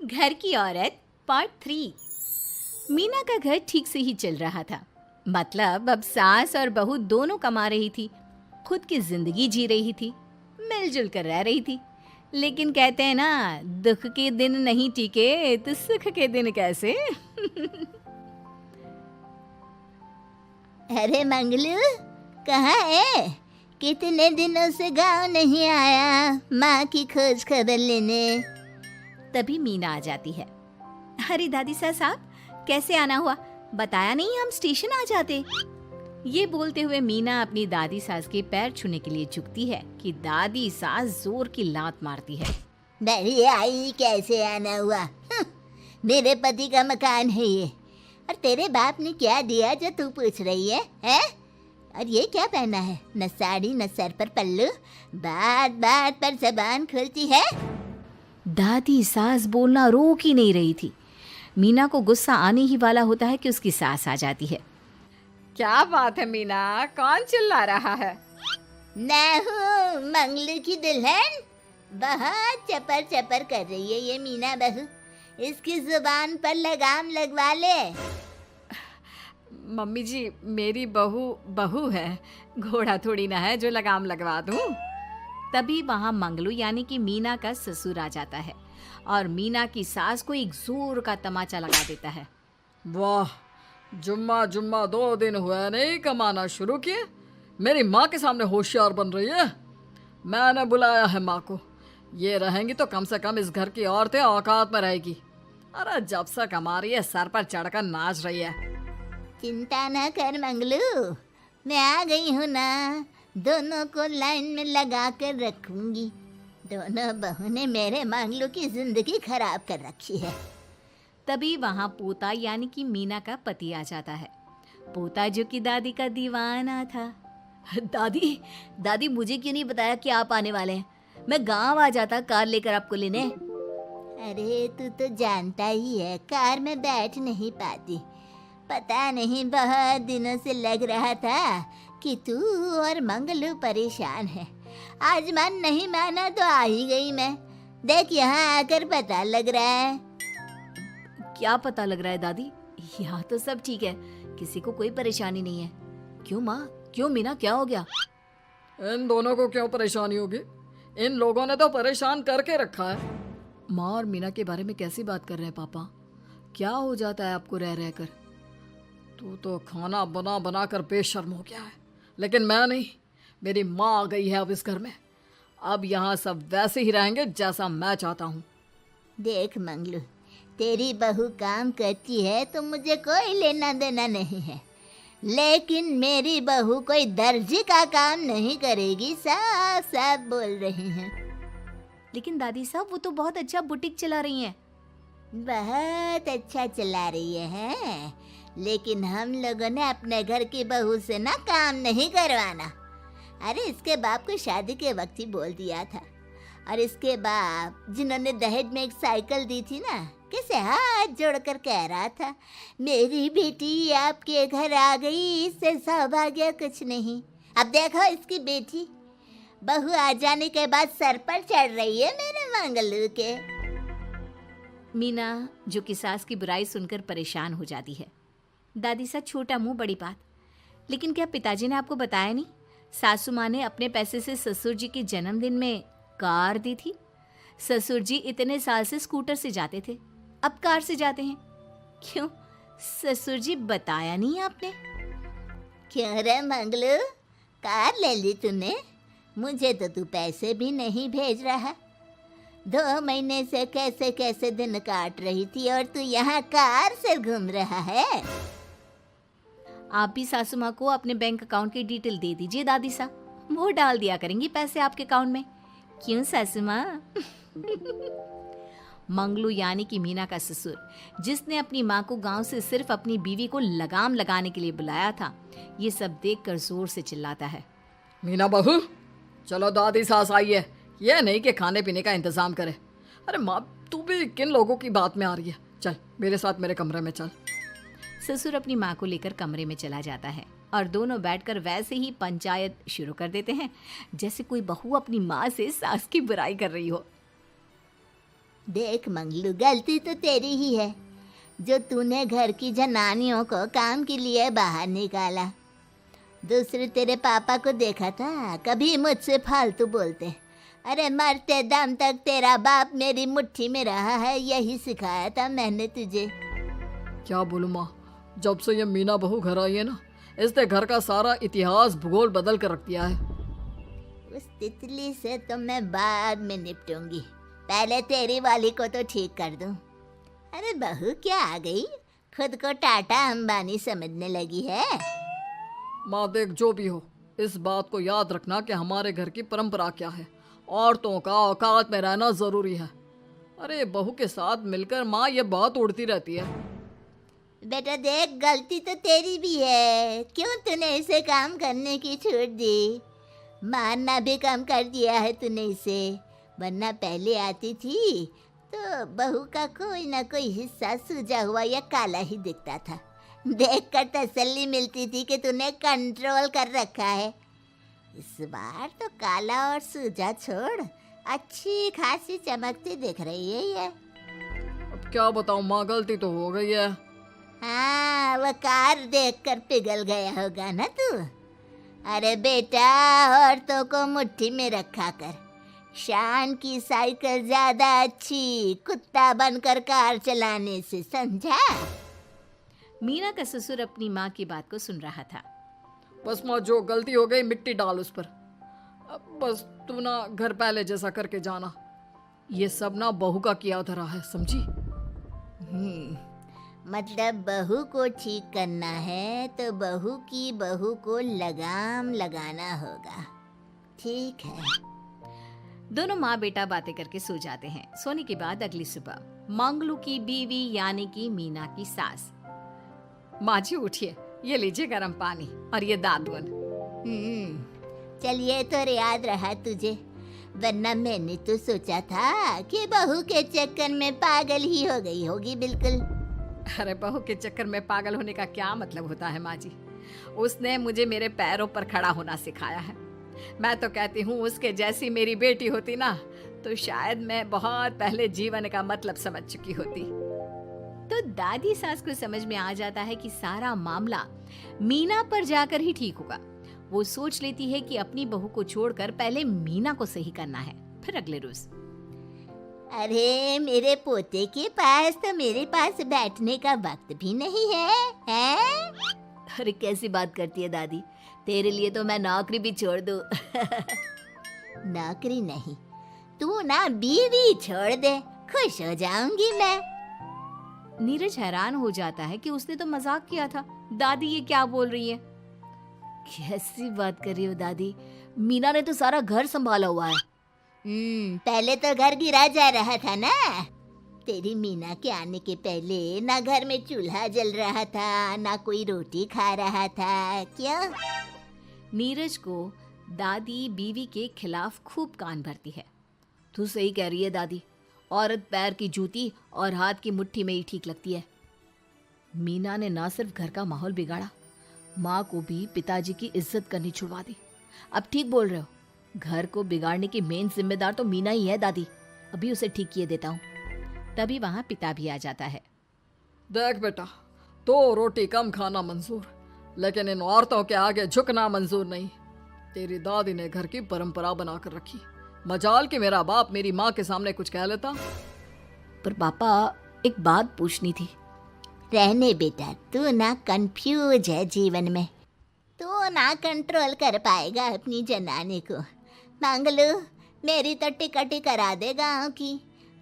घर की औरत पार्ट 3। मीना का घर ठीक से ही चल रहा था। मतलब अब सास और बहू दोनों कमा रही थी, खुद की जिंदगी जी रही थी, मिलजुल कर रह रही थी। लेकिन कहते हैं ना, दुख के दिन नहीं टिके तो सुख के दिन कैसे। अरे मंगलू, कहाँ है? कितने दिनों से गांव नहीं आया माँ की खोज खबर लेने। तभी मीना आ जाती है। अरे दादी साहब, कैसे आना हुआ? बताया नहीं हम स्टेशन आ जाते। ये बोलते हुए मीना अपनी दादी सास के पैर छूने के लिए झुकती है कि दादी सास जोर की लात मारती है। बड़ी आई, कैसे आना हुआ? मेरे पति का मकान है ये। और तेरे बाप ने क्या दिया जो तू पूछ रही है, हैं? और ये क्या पहना है? न साड़ी न सर पर पल्लू, बात बात पर जबान खुलती है। दादी सास बोलना रोक ही नहीं रही थी। मीना को गुस्सा आने ही वाला होता है कि उसकी सास आ जाती है। क्या बात है मीना, कौन चिल्ला रहा है? मैं हूँ मंगलू की दुल्हन। बहुत चपर चपर कर रही है ये मीना बहू। इसकी जुबान पर लगाम लगवा ले। मम्मी जी, मेरी बहू है, घोड़ा थोड़ी ना है जो लगाम लगवा दूं। तभी वहां मंगलू यानी कि मीना का ससुर आ जाता है और मीना की सास को एक जोर का तमाचा लगा देता है। वाह, जुम्मा 2 दिन हुए नहीं कमाना शुरू किए, मेरी माँ के सामने होशियार बन रही है। मैंने बुलाया है माँ को, ये रहेंगी तो कम से कम इस घर की औरतें औकात में रहेगी। अरे जब से कमा रही है सर पर चढ़कर नाच रही है। चिंता न कर मंगलू, मैं आ गई हूँ ना। दोनों को लाइन में लगा कर रखूंगी। दोनों बहू ने मेरे मंगलू की जिंदगी खराब कर रखी है। तभी वहां पोता यानी कि मीना का पति आ जाता है। पोता जो कि दादी का दीवाना था। दादी मुझे क्यों नहीं बताया कि आप आने वाले हैं? मैं गांव आ जाता कार लेकर आपको लेने। अरे तू तो जानता ही है, कार में बैठ नहीं पाती। पता नहीं, बहुत दिनों से लग रहा था कि तू और मंगलू परेशान है। आज मन नहीं माना तो आ ही गई मैं। देख, यहाँ आकर पता लग रहा है। क्या पता लग रहा है दादी? यहाँ तो सब ठीक है, किसी को कोई परेशानी नहीं है। क्यों माँ, क्यों मीना, क्या हो गया? इन दोनों को क्यों परेशानी होगी? इन लोगों ने तो परेशान करके रखा है। माँ और मीना के बारे में कैसी बात कर रहे हैं पापा? क्या हो जाता है आपको रह रहकर? तू तो खाना बना बना कर बेशर्म हो गया है, लेकिन मैं नहीं। मेरी माँ आ गई है अब इस घर में। अब यहाँ सब वैसे ही रहेंगे जैसा मैं चाहता हूँ। देख मंगलू, तेरी बहू काम करती है तो मुझे कोई लेना देना नहीं है, लेकिन मेरी बहू कोई दर्जी का काम नहीं करेगी, साफ साफ बोल रही हैं। लेकिन दादी साहब, वो तो बहुत अच्छा बुटीक चला रही हैं। बहुत अच्छा चला रही है, लेकिन हम लोगों ने अपने घर की बहू से ना काम नहीं करवाना। अरे इसके बाप को शादी के वक्त ही बोल दिया था। और इसके बाप जिन्होंने दहेज में एक साइकिल दी थी ना, कैसे हाथ जोड़कर कह रहा था, मेरी बेटी आपके घर आ गई, इससे सौभाग्य कुछ नहीं। अब देखो इसकी बेटी, बहू आ जाने के बाद सर पर चढ़ रही है मेरे मंगलू के। मीना जो कि सास की बुराई सुनकर परेशान हो जाती है। दादी सा छोटा मुंह बड़ी बात। लेकिन क्या पिताजी ने आपको बताया नहीं? सासू माँ ने अपने पैसे से ससुर जी के जन्मदिन में कार दी थी। ससुर जी इतने साल से स्कूटर से जाते थे, अब कार से जाते हैं। क्यों ससुर जी, बताया नहीं आपने? क्यों रे मंगलू, कार ले ली तूने? मुझे तो तू पैसे भी नहीं भेज रहा। 2 महीने से कैसे कैसे दिन काट रही थी और तू यहाँ कार से घूम रहा है। आप भी सासू माँ को अपने बैंक अकाउंट की डिटेल दे दीजिए दादी सा, वो डाल दिया करेंगी पैसे आपके अकाउंट में। क्यों सासू माँ? मंगलू यानी कि मीना का ससुर, जिसने अपनी माँ को गांव से सिर्फ अपनी बीवी को लगाम लगाने के लिए बुलाया था, ये सब देखकर जोर से चिल्लाता है। मीना बहू, चलो दादी सास आई है, यह नहीं कि खाने पीने का इंतजाम करे। अरे माँ, तू भी किन लोगों की बात में आ रही है? चल मेरे साथ मेरे कमरे में चल। ससुर अपनी माँ को लेकर कमरे में चला जाता है और दोनों बैठकर वैसे ही पंचायत शुरू कर देते हैं जैसे कोई बहू अपनी माँ से सास की बुराई कर रही हो। देख मंगलू, गलती तो तेरी ही है जो तूने घर की जनानियों को काम के लिए बाहर निकाला। दूसरे तेरे पापा को देखा था, कभी मुझसे फालतू बोलते। अरे मरते दम तक तेरा बाप मेरी मुट्ठी में रहा है, यही सिखाया था मैंने तुझे। क्या बोलूं माँ, जब से ये मीना बहू घर आई है ना, इसने घर का सारा इतिहास भूगोल बदल कर रख दिया है। उस तितली से तो मैं बाद में निपटूंगी, पहले तेरी वाली को तो ठीक कर दूं। अरे बहू क्या आ गई, खुद को टाटा अंबानी समझने लगी है। माँ देख, जो भी हो, इस बात को याद रखना कि हमारे घर की परंपरा क्या है। औरतों का औकात में रहना जरूरी है। अरे बहू के साथ मिलकर माँ ये बात उड़ती रहती है। बेटा देख, गलती तो तेरी भी है, क्यों तूने इसे काम करने की छूट दी। मारना भी कम कर दिया है तूने इसे, वरना पहले आती थी तो बहू का कोई ना कोई हिस्सा सूजा हुआ या काला ही दिखता था। देखकर तसल्ली मिलती थी कि तूने कंट्रोल कर रखा है। इस बार तो काला और सूजा छोड़, अच्छी खासी चमकती दिख रही है ये। अब क्या बताऊं माँ, गलती तो हो गई है। हाँ, वो कार देखकर पिघल गया होगा ना तू। अरे बेटा, औरतों को मुट्ठी में रखा कर। शान की साइकिल ज्यादा अच्छी कुत्ता बनकर कार चलाने से, समझा। मीना का ससुर अपनी माँ की बात को सुन रहा था। बस माँ, जो गलती हो गई मिट्टी डाल उस पर। अब बस तू ना घर पहले जैसा करके जाना। ये सब ना बहू का किया धरा है, समझी। मतलब बहू को ठीक करना है तो बहू को लगाम लगाना होगा। ठीक है। दोनों माँ बेटा बातें करके सो जाते हैं। सोने के बाद अगली सुबह मंगलू की बीवी यानी कि मीना की सास, माँ जी उठिए, ये लीजिए गर्म पानी और ये दादुन। चलिए तो याद रहा तुझे, वरना मैंने तो सोचा था कि बहू के चक्कर में पागल ही हो गई होगी बिल्कुल। अरे बहू के चक्कर में पागल होने का क्या मतलब होता है माँ जी। उसने मुझे मेरे पैरों पर खड़ा होना सिखाया है। मैं तो कहती हूँ उसके जैसी मेरी बेटी होती ना तो शायद मैं बहुत पहले जीवन का मतलब समझ चुकी होती। तो दादी सास को समझ में आ जाता है कि सारा मामला मीना पर जाकर ही ठीक होगा। वो सोच लेती है कि अपनी बहू को छोड़कर पहले मीना को सही करना है। फिर अगले रोज, अरे मेरे पोते के पास तो मेरे पास बैठने का वक्त भी नहीं है, हैं? अरे कैसी बात करती है दादी, तेरे लिए तो मैं नौकरी भी छोड़ दूं। नौकरी नहीं, तू ना बीवी छोड़ दे, खुश हो जाऊंगी मैं। नीरज हैरान हो जाता है कि उसने तो मजाक किया था। दादी ये क्या बोल रही है? कैसी बात कर रही हो दादी, मीना ने तो सारा घर संभाला हुआ है। पहले तो घर गिरा जा रहा था ना। तेरी मीना के आने के पहले ना घर में चूल्हा जल रहा था, ना कोई रोटी खा रहा था। क्यों? नीरज को दादी बीवी के खिलाफ खूब कान भरती है। तू सही कह रही है दादी, औरत पैर की जूती और हाथ की मुट्ठी में ही ठीक लगती है। मीना ने ना सिर्फ घर का माहौल बिगाड़ा, माँ को भी पिताजी की इज्जत करनी छुड़वा दी। अब ठीक बोल रहे हो, घर को बिगाड़ने की मेन जिम्मेदार तो मीना ही है दादी। अभी उसे ठीक किए देता हूँ। तभी वहाँ पिता भी आ जाता है। देख बेटा, तो रोटी कम खाना मंजूर, लेकिन इन औरतों के आगे झुकना मंजूर नहीं। तेरी दादी ने घर की परंपरा बनाकर रखी। मजाल कि मेरा बाप मेरी माँ के सामने कुछ कह लेता। पर पापा एक बात पूछनी थी। रहने बेटा, तू ना कंफ्यूज है जीवन में, तू ना कंट्रोल कर पाएगा अपनी जनानी को। मंगलू, मेरी तो टिकट ही करा दे गाँव की।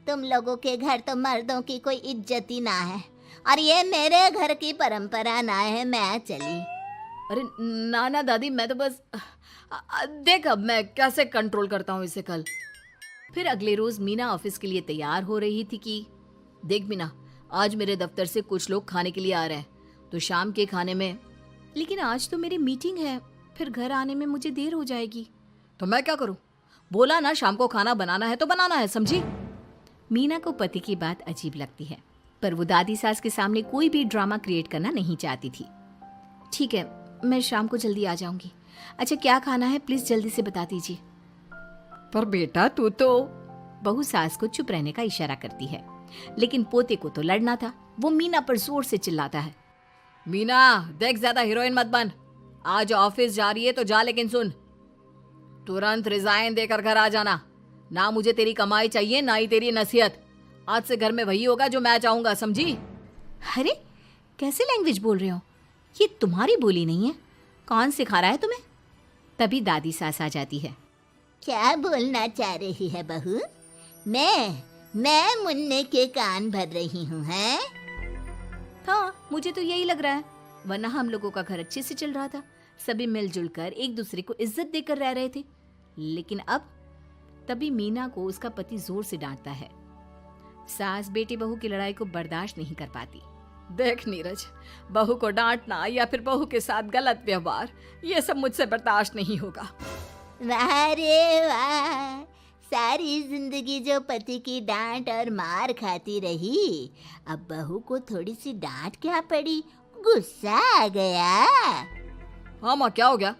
तुम लोगों के घर तो मर्दों की कोई इज्जत ही ना है, और ये मेरे घर की परंपरा ना है। मैं चली। अरे ना ना दादी, मैं तो बस देख अब मैं कैसे कंट्रोल करता हूँ इसे कल। फिर अगले रोज मीना ऑफिस के लिए तैयार हो रही थी कि देख मीना, आज मेरे दफ्तर से कुछ लोग खाने के लिए आ रहे हैं, तो शाम के खाने में। लेकिन आज तो मेरी मीटिंग है, फिर घर आने में मुझे देर हो जाएगी। तो मैं क्या करूँ? बोला ना शाम को खाना बनाना है तो बनाना है, समझी। मीना को पति की बात अजीब लगती है, पर वो दादी सास के सामने कोई भी ड्रामा क्रिएट करना नहीं चाहती थी। ठीक है, मैं शाम को जल्दी आ जाऊंगी। अच्छा क्या खाना है प्लीज जल्दी से बता दीजिए। पर बेटा तू तो बहू सास को चुप रहने का इशारा करती है, लेकिन पोते को तो लड़ना था। वो मीना पर जोर से चिल्लाता है, मीना देख, ज्यादा हीरोइन मत बन। आज ऑफिस जा रही है तो जा, लेकिन सुन, तुरंत रिजाइन देकर घर आ जाना। ना मुझे तेरी कमाई चाहिए, ना ही तेरी नसीहत। आज से घर में वही होगा जो मैं चाहूंगा, समझी? अरे कैसे लैंग्वेज बोल रहे हो, ये तुम्हारी बोली नहीं है, कौन सिखा रहा है तुम्हें? तभी दादी सास आ जाती है। क्या बोलना चाह रही है बहू? मैं मुन्ने के कान भर रही हूँ, हैं? हाँ, मुझे तो यही लग रहा है, वरना हम लोगों का घर अच्छे से चल रहा था, सभी मिलजुल कर एक दूसरे को इज्जत देकर रह रहे थे। लेकिन अब तभी मीना को उसका पति जोर से डांटता है। सास बेटी बहू की लड़ाई को बर्दाश्त नहीं कर पाती। देख नीरज, बहू को डांटना या फिर बहू के साथ गलत व्यवहार, ये सब मुझसे बर्दाश्त नहीं होगा। वाह रे वाह, सारी जिंदगी जो पति की डांट और मार खाती रही, अब बहू को थोड़ी सी डांट क्या पड़ी, गुस्सा आ गया। हाँ माँ, क्या हो गया?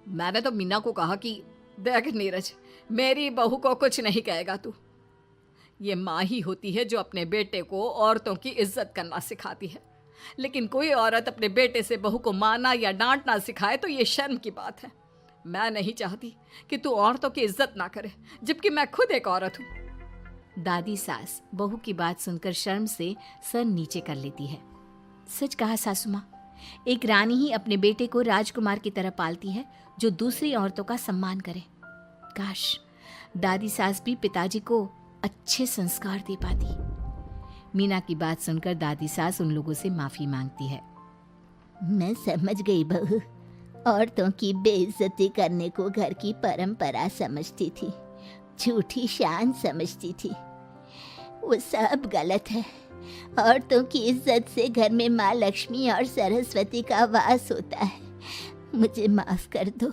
मैंने तो मीना को कहा कि देख नीरज, मेरी बहू को कुछ नहीं कहेगा तू। ये माँ ही होती है जो अपने बेटे को औरतों की इज्जत करना सिखाती है, लेकिन कोई औरत अपने बेटे से बहू को मारना या डांटना सिखाए तो ये शर्म की बात है। मैं नहीं चाहती कि तू औरतों की इज्जत ना करे, जबकि मैं खुद एक औरत हूँ। दादी सास बहू की बात सुनकर शर्म से सर नीचे कर लेती है। सच कहा सासू माँ, एक रानी ही अपने बेटे को राजकुमार की तरह पालती है जो दूसरी औरतों का सम्मान करे। काश दादी सास भी पिताजी को अच्छे संस्कार दे पाती। मीना की बात सुनकर दादी सास उन लोगों से माफी मांगती है। मैं समझ गई बहू, औरतों की बेइज्जती करने को घर की परंपरा समझती थी, झूठी शान समझती थी। वो सब गलत है। औरतों की इज्जत से घर में माँ लक्ष्मी और सरस्वती का वास होता है। मुझे माफ कर दो।